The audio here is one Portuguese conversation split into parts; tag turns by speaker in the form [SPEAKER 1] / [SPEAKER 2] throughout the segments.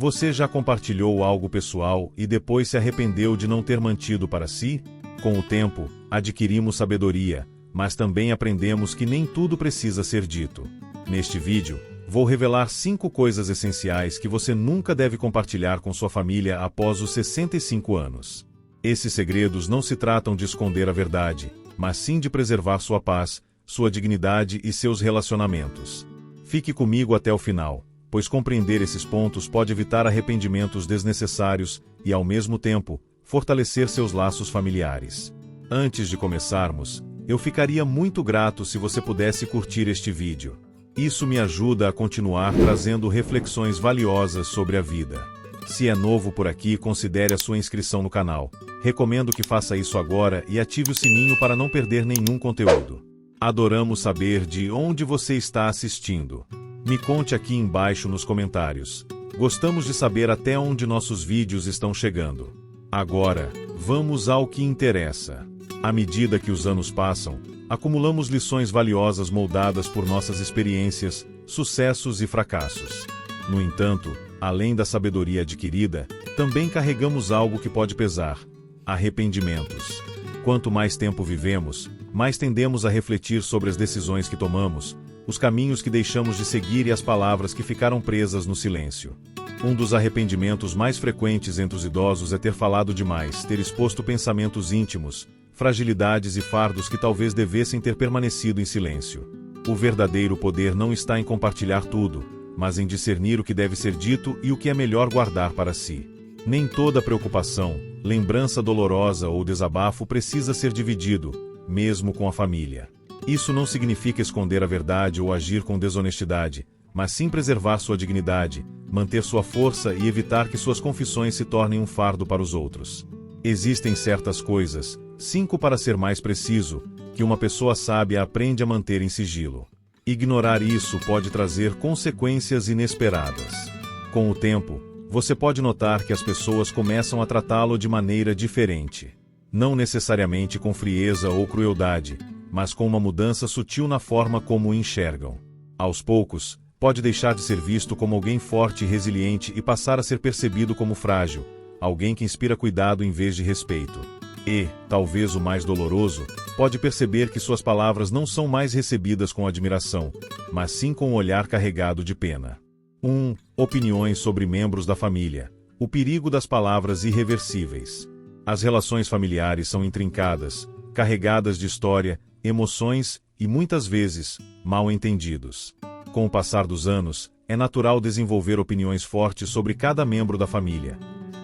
[SPEAKER 1] Você já compartilhou algo pessoal e depois se arrependeu de não ter mantido para si? Com o tempo, adquirimos sabedoria, mas também aprendemos que nem tudo precisa ser dito. Neste vídeo, vou revelar 5 coisas essenciais que você nunca deve compartilhar com sua família após os 65 anos. Esses segredos não se tratam de esconder a verdade, mas sim de preservar sua paz, sua dignidade e seus relacionamentos. Fique comigo até o final, pois compreender esses pontos pode evitar arrependimentos desnecessários e, ao mesmo tempo, fortalecer seus laços familiares. Antes de começarmos, eu ficaria muito grato se você pudesse curtir este vídeo. Isso me ajuda a continuar trazendo reflexões valiosas sobre a vida. Se é novo por aqui, considere a sua inscrição no canal. Recomendo que faça isso agora e ative o sininho para não perder nenhum conteúdo. Adoramos saber de onde você está assistindo. Me conte aqui embaixo nos comentários. Gostamos de saber até onde nossos vídeos estão chegando. Agora, vamos ao que interessa. À medida que os anos passam, acumulamos lições valiosas moldadas por nossas experiências, sucessos e fracassos. No entanto, além da sabedoria adquirida, também carregamos algo que pode pesar: arrependimentos. Quanto mais tempo vivemos, mais tendemos a refletir sobre as decisões que tomamos, os caminhos que deixamos de seguir e as palavras que ficaram presas no silêncio. Um dos arrependimentos mais frequentes entre os idosos é ter falado demais, ter exposto pensamentos íntimos, fragilidades e fardos que talvez devessem ter permanecido em silêncio. O verdadeiro poder não está em compartilhar tudo, mas em discernir o que deve ser dito e o que é melhor guardar para si. Nem toda preocupação, lembrança dolorosa ou desabafo precisa ser dividido, mesmo com a família. Isso não significa esconder a verdade ou agir com desonestidade, mas sim preservar sua dignidade, manter sua força e evitar que suas confissões se tornem um fardo para os outros. Existem certas coisas, 5 para ser mais preciso, que uma pessoa sábia aprende a manter em sigilo. Ignorar isso pode trazer consequências inesperadas. Com o tempo, você pode notar que as pessoas começam a tratá-lo de maneira diferente. Não necessariamente com frieza ou crueldade, mas com uma mudança sutil na forma como o enxergam. Aos poucos, pode deixar de ser visto como alguém forte e resiliente e passar a ser percebido como frágil, alguém que inspira cuidado em vez de respeito. E, talvez o mais doloroso, pode perceber que suas palavras não são mais recebidas com admiração, mas sim com um olhar carregado de pena. 1. Opiniões sobre membros da família. O perigo das palavras irreversíveis. As relações familiares são intrincadas, carregadas de história, emoções e, muitas vezes, mal-entendidos. Com o passar dos anos, é natural desenvolver opiniões fortes sobre cada membro da família.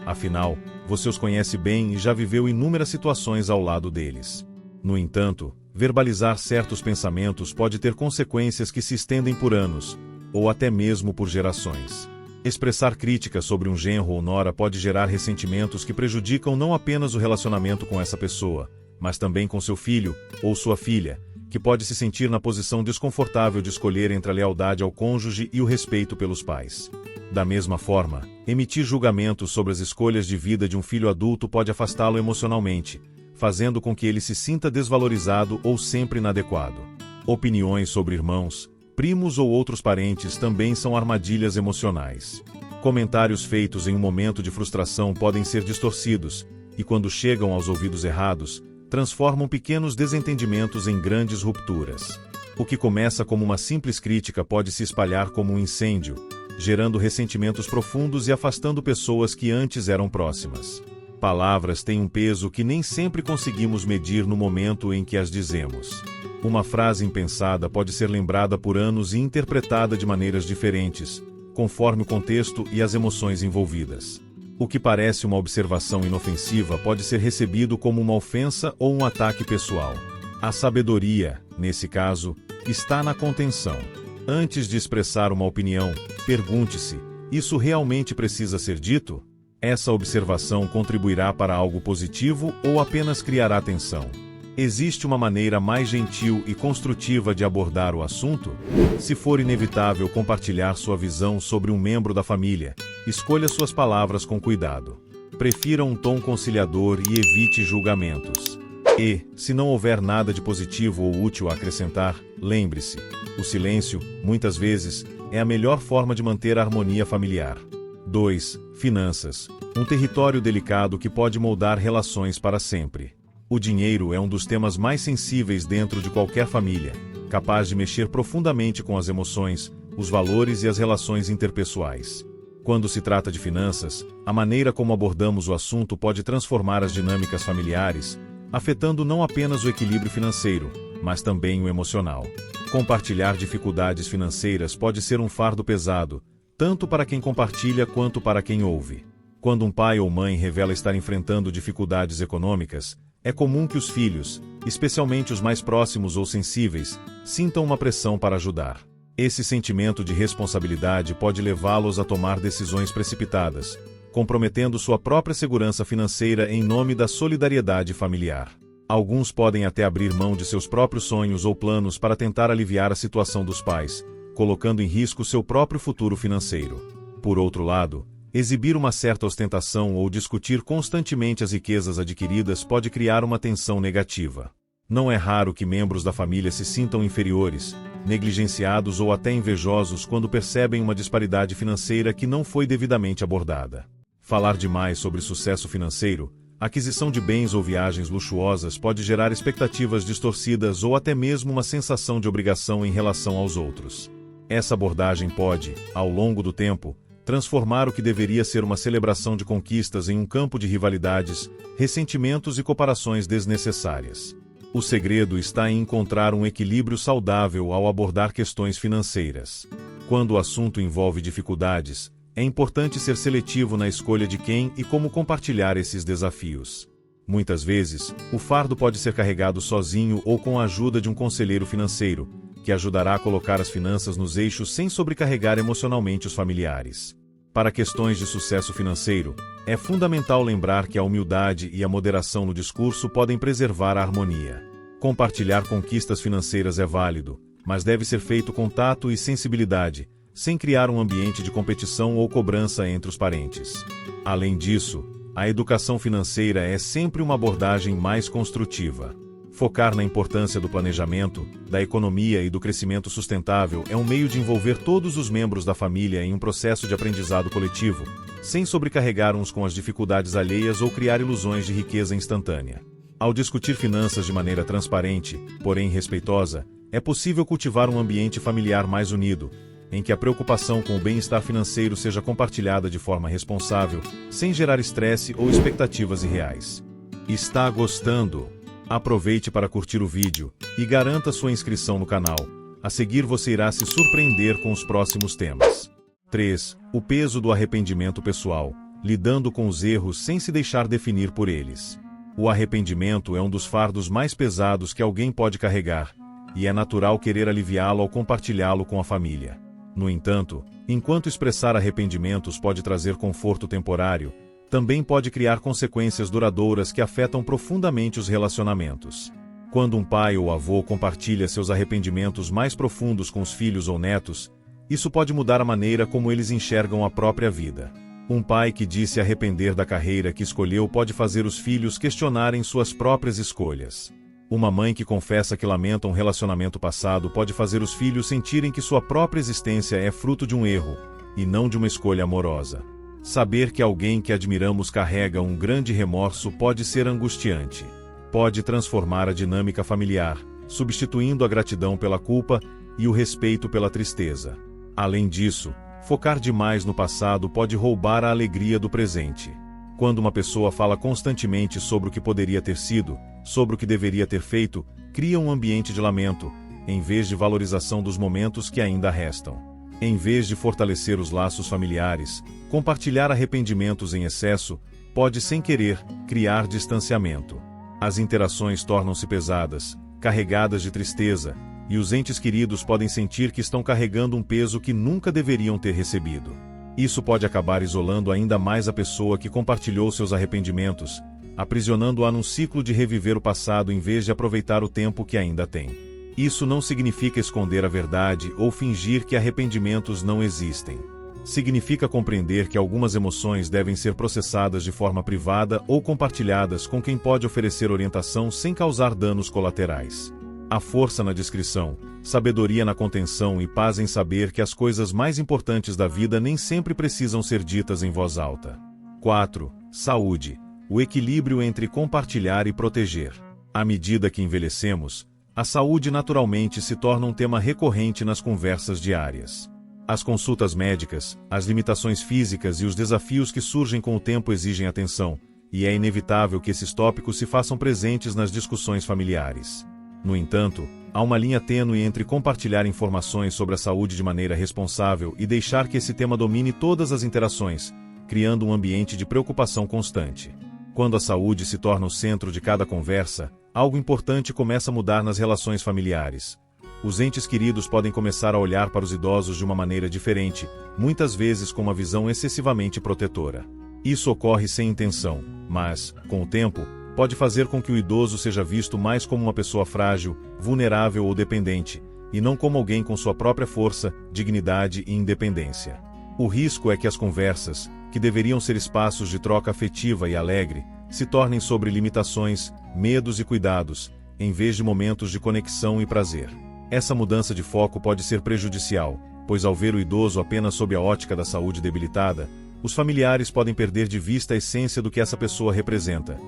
[SPEAKER 1] Afinal, você os conhece bem e já viveu inúmeras situações ao lado deles. No entanto, verbalizar certos pensamentos pode ter consequências que se estendem por anos, ou até mesmo por gerações. Expressar críticas sobre um genro ou nora pode gerar ressentimentos que prejudicam não apenas o relacionamento com essa pessoa, mas também com seu filho ou sua filha, que pode se sentir na posição desconfortável de escolher entre a lealdade ao cônjuge e o respeito pelos pais. Da mesma forma, emitir julgamentos sobre as escolhas de vida de um filho adulto pode afastá-lo emocionalmente, fazendo com que ele se sinta desvalorizado ou sempre inadequado. Opiniões sobre irmãos, primos ou outros parentes também são armadilhas emocionais. Comentários feitos em um momento de frustração podem ser distorcidos, e quando chegam aos ouvidos errados, transformam pequenos desentendimentos em grandes rupturas. O que começa como uma simples crítica pode se espalhar como um incêndio, gerando ressentimentos profundos e afastando pessoas que antes eram próximas. Palavras têm um peso que nem sempre conseguimos medir no momento em que as dizemos. Uma frase impensada pode ser lembrada por anos e interpretada de maneiras diferentes, conforme o contexto e as emoções envolvidas. O que parece uma observação inofensiva pode ser recebido como uma ofensa ou um ataque pessoal. A sabedoria, nesse caso, está na contenção. Antes de expressar uma opinião, pergunte-se: isso realmente precisa ser dito? Essa observação contribuirá para algo positivo ou apenas criará tensão? Existe uma maneira mais gentil e construtiva de abordar o assunto? Se for inevitável compartilhar sua visão sobre um membro da família, escolha suas palavras com cuidado. Prefira um tom conciliador e evite julgamentos. E, se não houver nada de positivo ou útil a acrescentar, lembre-se: o silêncio, muitas vezes, é a melhor forma de manter a harmonia familiar. 2. Finanças. Um território delicado que pode moldar relações para sempre. O dinheiro é um dos temas mais sensíveis dentro de qualquer família, capaz de mexer profundamente com as emoções, os valores e as relações interpessoais. Quando se trata de finanças, a maneira como abordamos o assunto pode transformar as dinâmicas familiares, afetando não apenas o equilíbrio financeiro, mas também o emocional. Compartilhar dificuldades financeiras pode ser um fardo pesado, tanto para quem compartilha quanto para quem ouve. Quando um pai ou mãe revela estar enfrentando dificuldades econômicas, é comum que os filhos, especialmente os mais próximos ou sensíveis, sintam uma pressão para ajudar. Esse sentimento de responsabilidade pode levá-los a tomar decisões precipitadas, comprometendo sua própria segurança financeira em nome da solidariedade familiar. Alguns podem até abrir mão de seus próprios sonhos ou planos para tentar aliviar a situação dos pais, colocando em risco seu próprio futuro financeiro. Por outro lado, exibir uma certa ostentação ou discutir constantemente as riquezas adquiridas pode criar uma tensão negativa. Não é raro que membros da família se sintam inferiores, negligenciados ou até invejosos quando percebem uma disparidade financeira que não foi devidamente abordada. Falar demais sobre sucesso financeiro, aquisição de bens ou viagens luxuosas pode gerar expectativas distorcidas ou até mesmo uma sensação de obrigação em relação aos outros. Essa abordagem pode, ao longo do tempo, transformar o que deveria ser uma celebração de conquistas em um campo de rivalidades, ressentimentos e comparações desnecessárias. O segredo está em encontrar um equilíbrio saudável ao abordar questões financeiras. Quando o assunto envolve dificuldades, é importante ser seletivo na escolha de quem e como compartilhar esses desafios. Muitas vezes, o fardo pode ser carregado sozinho ou com a ajuda de um conselheiro financeiro, que ajudará a colocar as finanças nos eixos sem sobrecarregar emocionalmente os familiares. Para questões de sucesso financeiro, é fundamental lembrar que a humildade e a moderação no discurso podem preservar a harmonia. Compartilhar conquistas financeiras é válido, mas deve ser feito com tato e sensibilidade, sem criar um ambiente de competição ou cobrança entre os parentes. Além disso, a educação financeira é sempre uma abordagem mais construtiva. Focar na importância do planejamento, da economia e do crescimento sustentável é um meio de envolver todos os membros da família em um processo de aprendizado coletivo, sem sobrecarregar uns com as dificuldades alheias ou criar ilusões de riqueza instantânea. Ao discutir finanças de maneira transparente, porém respeitosa, é possível cultivar um ambiente familiar mais unido, em que a preocupação com o bem-estar financeiro seja compartilhada de forma responsável, sem gerar estresse ou expectativas irreais. Está gostando? Aproveite para curtir o vídeo e garanta sua inscrição no canal. A seguir você irá se surpreender com os próximos temas. 3. O peso do arrependimento pessoal, lidando com os erros sem se deixar definir por eles. O arrependimento é um dos fardos mais pesados que alguém pode carregar, e é natural querer aliviá-lo ao compartilhá-lo com a família. No entanto, enquanto expressar arrependimentos pode trazer conforto temporário, também pode criar consequências duradouras que afetam profundamente os relacionamentos. Quando um pai ou avô compartilha seus arrependimentos mais profundos com os filhos ou netos, isso pode mudar a maneira como eles enxergam a própria vida. Um pai que diz se arrepender da carreira que escolheu pode fazer os filhos questionarem suas próprias escolhas. Uma mãe que confessa que lamenta um relacionamento passado pode fazer os filhos sentirem que sua própria existência é fruto de um erro, e não de uma escolha amorosa. Saber que alguém que admiramos carrega um grande remorso pode ser angustiante. Pode transformar a dinâmica familiar, substituindo a gratidão pela culpa e o respeito pela tristeza. Além disso, focar demais no passado pode roubar a alegria do presente. Quando uma pessoa fala constantemente sobre o que poderia ter sido, sobre o que deveria ter feito, cria um ambiente de lamento, em vez de valorização dos momentos que ainda restam. Em vez de fortalecer os laços familiares, compartilhar arrependimentos em excesso pode, sem querer, criar distanciamento. As interações tornam-se pesadas, carregadas de tristeza, e os entes queridos podem sentir que estão carregando um peso que nunca deveriam ter recebido. Isso pode acabar isolando ainda mais a pessoa que compartilhou seus arrependimentos, aprisionando-a num ciclo de reviver o passado em vez de aproveitar o tempo que ainda tem. Isso não significa esconder a verdade ou fingir que arrependimentos não existem. Significa compreender que algumas emoções devem ser processadas de forma privada ou compartilhadas com quem pode oferecer orientação sem causar danos colaterais. Há força na discrição, sabedoria na contenção e paz em saber que as coisas mais importantes da vida nem sempre precisam ser ditas em voz alta. 4. Saúde. O equilíbrio entre compartilhar e proteger. À medida que envelhecemos, a saúde naturalmente se torna um tema recorrente nas conversas diárias. As consultas médicas, as limitações físicas e os desafios que surgem com o tempo exigem atenção, e é inevitável que esses tópicos se façam presentes nas discussões familiares. No entanto, há uma linha tênue entre compartilhar informações sobre a saúde de maneira responsável e deixar que esse tema domine todas as interações, criando um ambiente de preocupação constante. Quando a saúde se torna o centro de cada conversa, algo importante começa a mudar nas relações familiares. Os entes queridos podem começar a olhar para os idosos de uma maneira diferente, muitas vezes com uma visão excessivamente protetora. Isso ocorre sem intenção, mas, com o tempo, pode fazer com que o idoso seja visto mais como uma pessoa frágil, vulnerável ou dependente, e não como alguém com sua própria força, dignidade e independência. O risco é que as conversas, que deveriam ser espaços de troca afetiva e alegre, se tornem sobre limitações, medos e cuidados, em vez de momentos de conexão e prazer. Essa mudança de foco pode ser prejudicial, pois ao ver o idoso apenas sob a ótica da saúde debilitada, os familiares podem perder de vista a essência do que essa pessoa representa.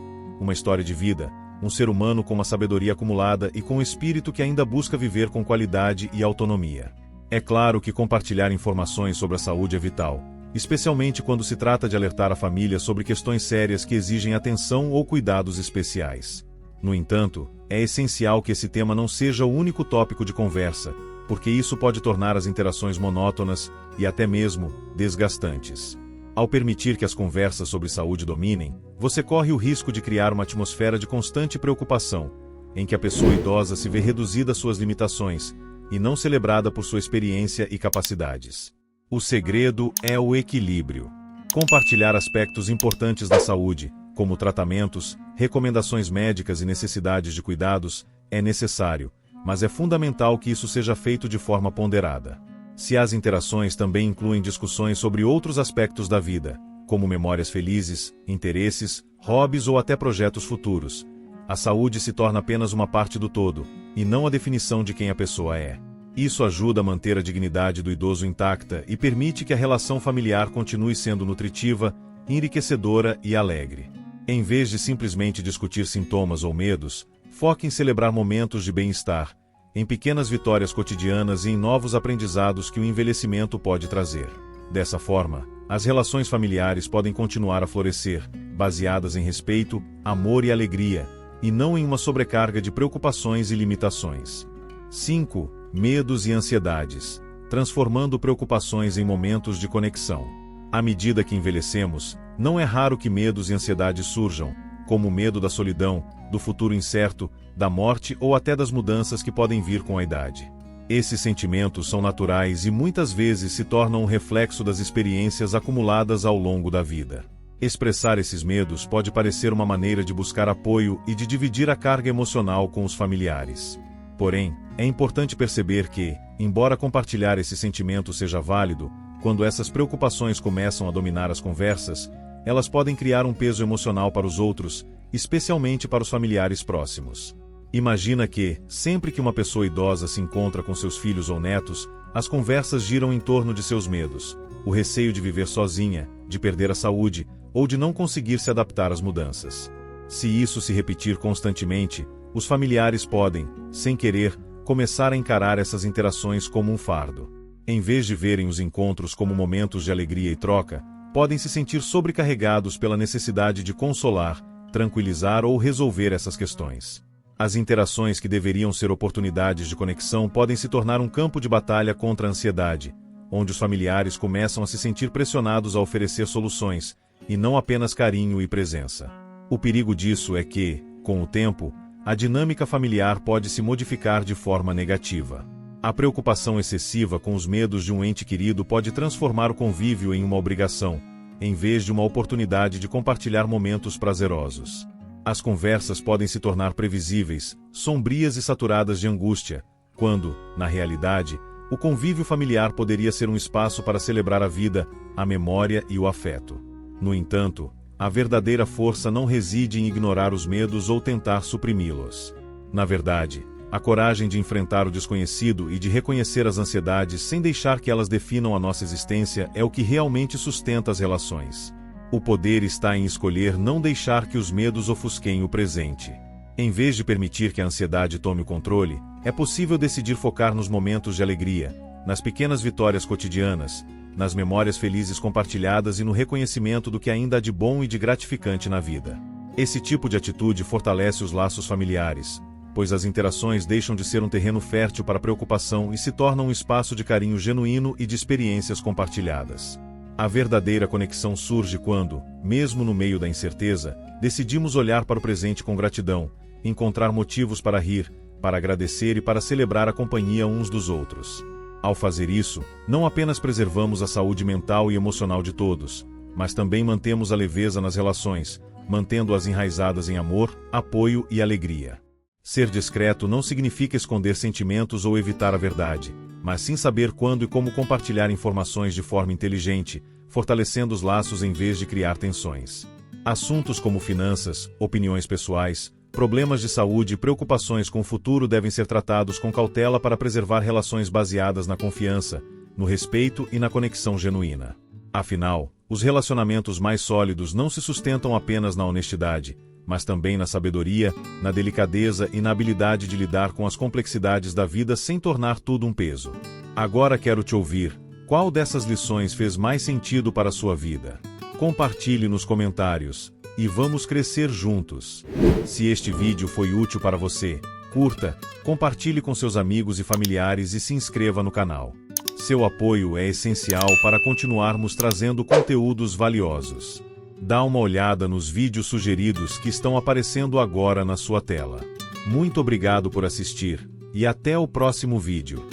[SPEAKER 1] Uma história de vida, um ser humano com uma sabedoria acumulada e com um espírito que ainda busca viver com qualidade e autonomia. É claro que compartilhar informações sobre a saúde é vital, especialmente quando se trata de alertar a família sobre questões sérias que exigem atenção ou cuidados especiais. No entanto, é essencial que esse tema não seja o único tópico de conversa, porque isso pode tornar as interações monótonas e até mesmo desgastantes. Ao permitir que as conversas sobre saúde dominem, você corre o risco de criar uma atmosfera de constante preocupação, em que a pessoa idosa se vê reduzida às suas limitações, e não celebrada por sua experiência e capacidades. O segredo é o equilíbrio. Compartilhar aspectos importantes da saúde, como tratamentos, recomendações médicas e necessidades de cuidados, é necessário, mas é fundamental que isso seja feito de forma ponderada. Se as interações também incluem discussões sobre outros aspectos da vida, como memórias felizes, interesses, hobbies ou até projetos futuros, a saúde se torna apenas uma parte do todo, e não a definição de quem a pessoa é. Isso ajuda a manter a dignidade do idoso intacta e permite que a relação familiar continue sendo nutritiva, enriquecedora e alegre. Em vez de simplesmente discutir sintomas ou medos, foque em celebrar momentos de bem-estar, em pequenas vitórias cotidianas e em novos aprendizados que o envelhecimento pode trazer. Dessa forma, as relações familiares podem continuar a florescer, baseadas em respeito, amor e alegria, e não em uma sobrecarga de preocupações e limitações. 5. Medos e ansiedades, transformando preocupações em momentos de conexão. À medida que envelhecemos, não é raro que medos e ansiedades surjam, como o medo da solidão, do futuro incerto, da morte ou até das mudanças que podem vir com a idade. Esses sentimentos são naturais e muitas vezes se tornam um reflexo das experiências acumuladas ao longo da vida. Expressar esses medos pode parecer uma maneira de buscar apoio e de dividir a carga emocional com os familiares. Porém, é importante perceber que, embora compartilhar esse sentimento seja válido, quando essas preocupações começam a dominar as conversas, elas podem criar um peso emocional para os outros, especialmente para os familiares próximos. Imagina que, sempre que uma pessoa idosa se encontra com seus filhos ou netos, as conversas giram em torno de seus medos, o receio de viver sozinha, de perder a saúde, ou de não conseguir se adaptar às mudanças. Se isso se repetir constantemente, os familiares podem, sem querer, começar a encarar essas interações como um fardo. Em vez de verem os encontros como momentos de alegria e troca, podem se sentir sobrecarregados pela necessidade de consolar, tranquilizar ou resolver essas questões. As interações que deveriam ser oportunidades de conexão podem se tornar um campo de batalha contra a ansiedade, onde os familiares começam a se sentir pressionados a oferecer soluções, e não apenas carinho e presença. O perigo disso é que, com o tempo, a dinâmica familiar pode se modificar de forma negativa. A preocupação excessiva com os medos de um ente querido pode transformar o convívio em uma obrigação, em vez de uma oportunidade de compartilhar momentos prazerosos. As conversas podem se tornar previsíveis, sombrias e saturadas de angústia, quando, na realidade, o convívio familiar poderia ser um espaço para celebrar a vida, a memória e o afeto. No entanto, a verdadeira força não reside em ignorar os medos ou tentar suprimi-los. Na verdade, A coragem de enfrentar o desconhecido e de reconhecer as ansiedades sem deixar que elas definam a nossa existência é o que realmente sustenta as relações. O poder está em escolher não deixar que os medos ofusquem o presente. Em vez de permitir que a ansiedade tome o controle, é possível decidir focar nos momentos de alegria, nas pequenas vitórias cotidianas, nas memórias felizes compartilhadas e no reconhecimento do que ainda há de bom e de gratificante na vida. Esse tipo de atitude fortalece os laços familiares, pois as interações deixam de ser um terreno fértil para preocupação e se tornam um espaço de carinho genuíno e de experiências compartilhadas. A verdadeira conexão surge quando, mesmo no meio da incerteza, decidimos olhar para o presente com gratidão, encontrar motivos para rir, para agradecer e para celebrar a companhia uns dos outros. Ao fazer isso, não apenas preservamos a saúde mental e emocional de todos, mas também mantemos a leveza nas relações, mantendo-as enraizadas em amor, apoio e alegria. Ser discreto não significa esconder sentimentos ou evitar a verdade, mas sim saber quando e como compartilhar informações de forma inteligente, fortalecendo os laços em vez de criar tensões. Assuntos como finanças, opiniões pessoais, problemas de saúde e preocupações com o futuro devem ser tratados com cautela para preservar relações baseadas na confiança, no respeito e na conexão genuína. Afinal, os relacionamentos mais sólidos não se sustentam apenas na honestidade, mas também na sabedoria, na delicadeza e na habilidade de lidar com as complexidades da vida sem tornar tudo um peso. Agora quero te ouvir. Qual dessas lições fez mais sentido para a sua vida? Compartilhe nos comentários. E vamos crescer juntos. Se este vídeo foi útil para você, curta, compartilhe com seus amigos e familiares e se inscreva no canal. Seu apoio é essencial para continuarmos trazendo conteúdos valiosos. Dá uma olhada nos vídeos sugeridos que estão aparecendo agora na sua tela. Muito obrigado por assistir, e até o próximo vídeo.